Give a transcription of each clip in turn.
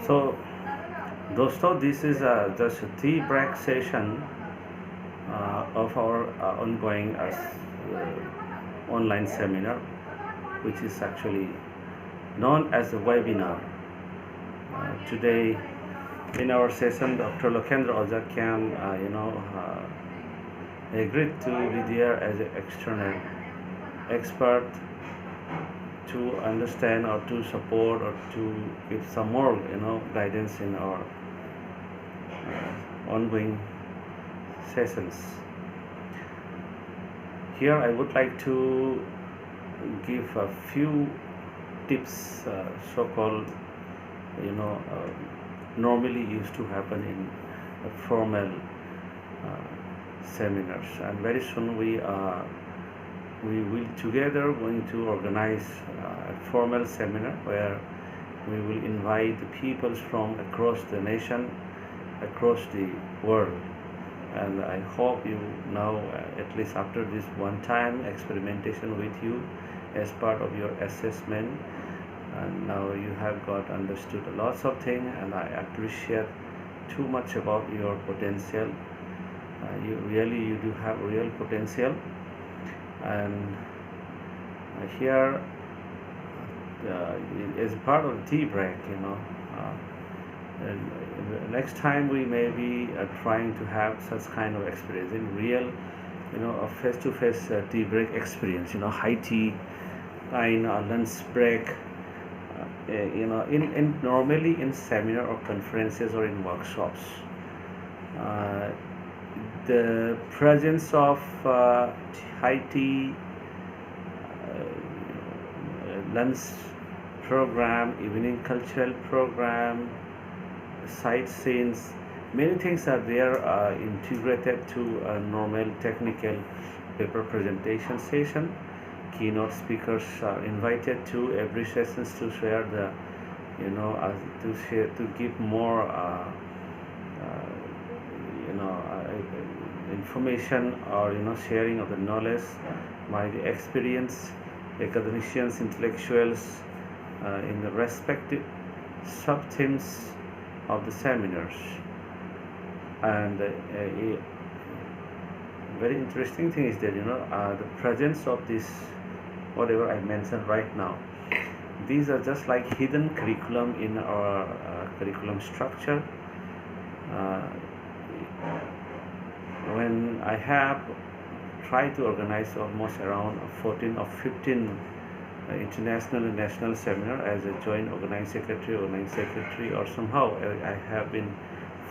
So दोस्तों, this is just a tea break session of our ongoing online seminar, which is actually known as a webinar. Today, in our session, Dr. Lokendra Ojakian, agreed to be there as an external expert to understand or to support or to give some more, guidance in our ongoing sessions. Here, I would like to give a few tips, so-called, normally used to happen in formal seminars, and very soon we will together going to organize a formal seminar where we will invite the peoples from across the nation, across the world. And I hope you now, at least after this one-time experimentation with you as part of your assessment, and now you have got understood lots of things, and I appreciate too much about your potential. You do have real potential. And here, as part of the tea break, next time we may be trying to have such kind of experience in real, a face-to-face tea break experience, high tea kind, lunch break, in normally in seminar or conferences or in workshops, the presence of high tea, lunch program, evening cultural program, sightseeings, many things are there integrated to a normal technical paper presentation session. Keynote speakers are invited to every sessions to share the, to give more information, or sharing of the knowledge by the experienced academicians, intellectuals in the respective sub themes of the seminars. And a very interesting thing is that the presence of this, whatever I mentioned right now, these are just like hidden curriculum in our curriculum structure. When I have tried to organize almost around 14 or 15 international and national seminar as a joint organizing secretary, or somehow I have been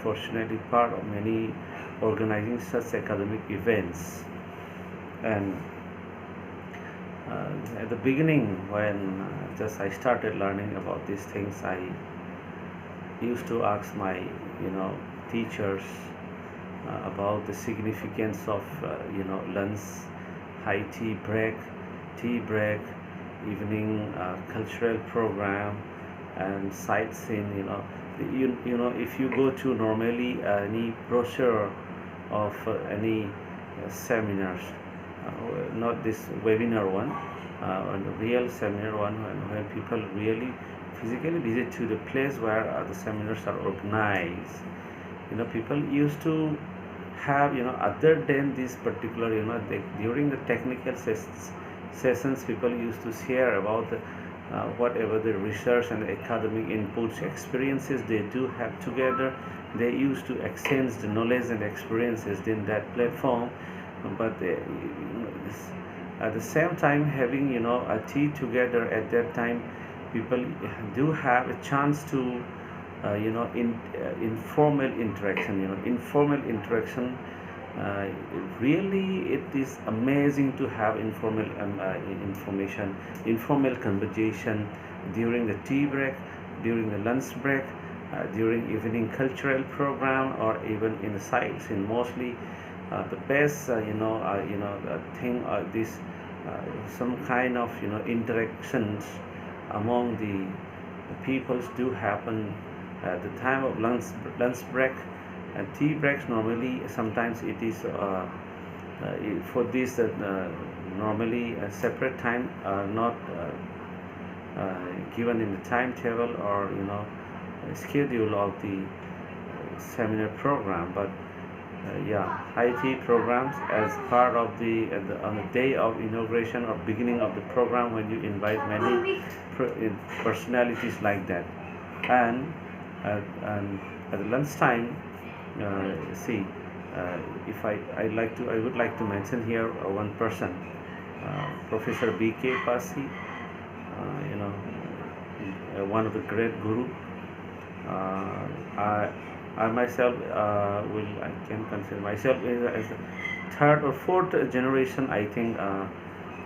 fortunately part of many organizing such academic events. And at the beginning, when just I started learning about these things, I used to ask my teachers about the significance of lunch, high tea break, evening cultural program, and sightseeing. If you go to normally any brochure of any seminars, not this webinar one, and the real seminar one, when people really physically visit to the place where the seminars are organized, people used to have, other than this particular, during the technical sessions, people used to share about the, whatever the research and academic inputs, experiences they do have together. They used to exchange the knowledge and experiences in that platform. But at the same time, having a tea together at that time, people do have a chance to informal interaction. Really, it is amazing to have informal conversation during the tea break, during the lunch break, during evening cultural program, or even in the sites. And mostly, the best thing, this some kind of interactions among the peoples do happen at the time of lunch break and tea breaks. Normally, sometimes it is for this normally a separate time, not given in the timetable or schedule of the seminar program. But yeah, IT programs as part of on the day of inauguration or beginning of the program, when you invite many personalities like that. And at lunchtime, see, if I would like to mention here one person, Professor B.K. Pasi, one of the great guru. I, I myself I can consider myself as the third or fourth generation, I think,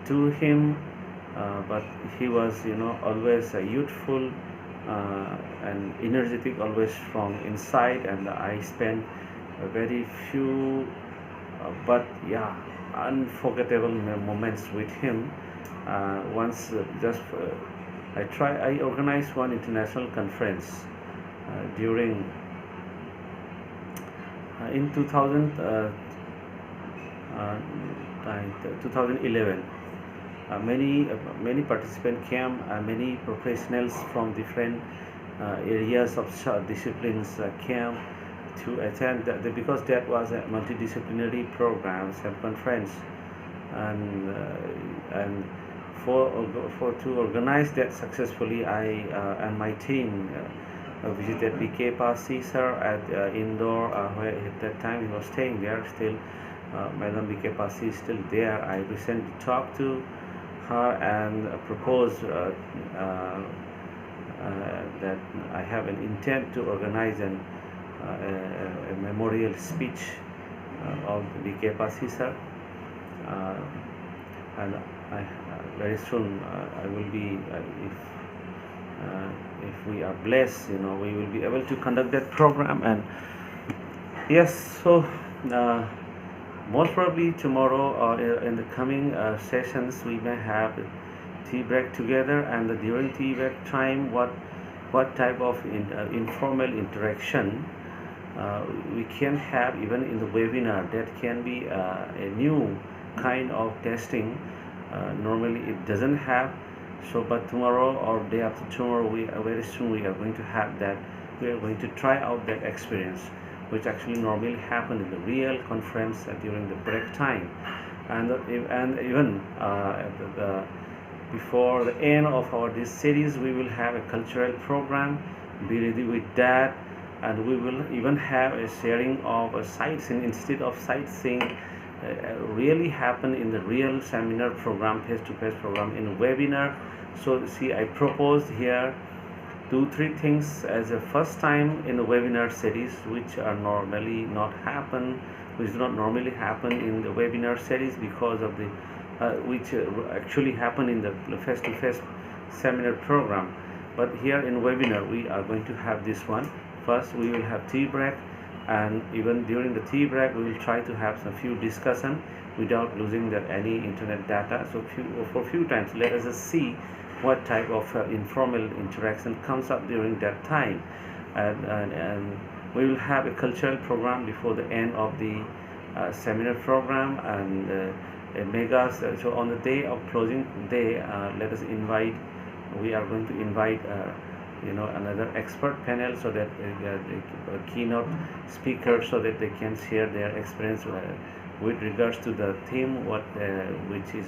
to him. But he was, always youthful and energetic, always from inside, and I spent a very few, but yeah, unforgettable moments with him. Once, I organized one international conference during in 2011. Many participants came, many professionals from different areas of disciplines came to attend because that was a multidisciplinary program, some conference. And for to organize that successfully, I and my team visited BK Pasi sir at Indore, where at that time he was staying there. Still, Madam BK Pasi is still there. I recently talked to her and proposed that I have an intent to organize a memorial speech of BK Pasi sir. And very soon I will be, if we are blessed, we will be able to conduct that program. And yes, so most probably tomorrow or in the coming sessions, we may have tea break together, and during tea break time, what type of informal interaction we can have even in the webinar. That can be a new kind of testing. Normally it doesn't have. So but tomorrow or day after tomorrow, very soon we are going to have that. We are going to try out that experience, which actually normally happen in the real conference during the break time. And even before the end of this series, we will have a cultural program. Be ready with that. And we will even have a sharing of a sightseeing. Instead of sightseeing, really happen in the real seminar program, face-to-face program, in a webinar. So see, I proposed here 2-3 things as a first time in the webinar series, which are normally not happen, which do not normally happen in the webinar series, because of the which actually happen in the face-to-face seminar program. But here in webinar, we are going to have this one. First, we will have tea break, and even during the tea break, we will try to have some few discussion without losing any internet data. So for few times, let us just see what type of informal interaction comes up during that time. And we will have a cultural program before the end of the seminar program, and a mega. So on the day of closing day, let us invite. We are going to invite another expert panel, so that a keynote speaker, so that they can share their experience with regards to the theme which is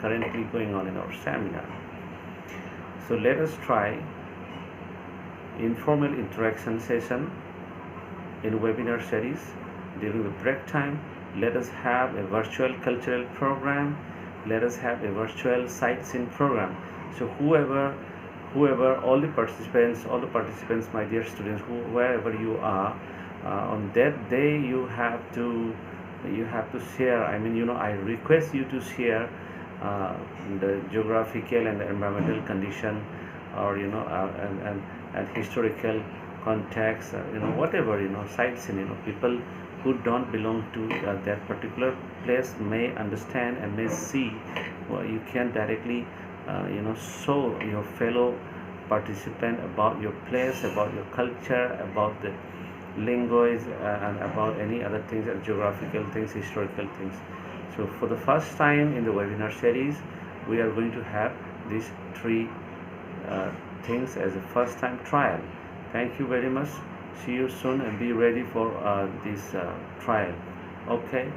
currently going on in our seminar. So let us try informal interaction session in webinar series during the break time. Let us have a virtual cultural program. Let us have a virtual sightseeing program. So whoever, all the participants, my dear students, wherever you are, on that day, you have to share. I mean, I request you to share the geographical and the environmental condition, or and historical context, whatever, sightseeing. People who don't belong to that particular place may understand and may see. Well, you can directly show your fellow participant about your place, about your culture, about the language, and about any other things, geographical things, historical things. So for the first time in the webinar series, we are going to have these three things as a first time trial. Thank you very much. See you soon and be ready for this trial. Okay.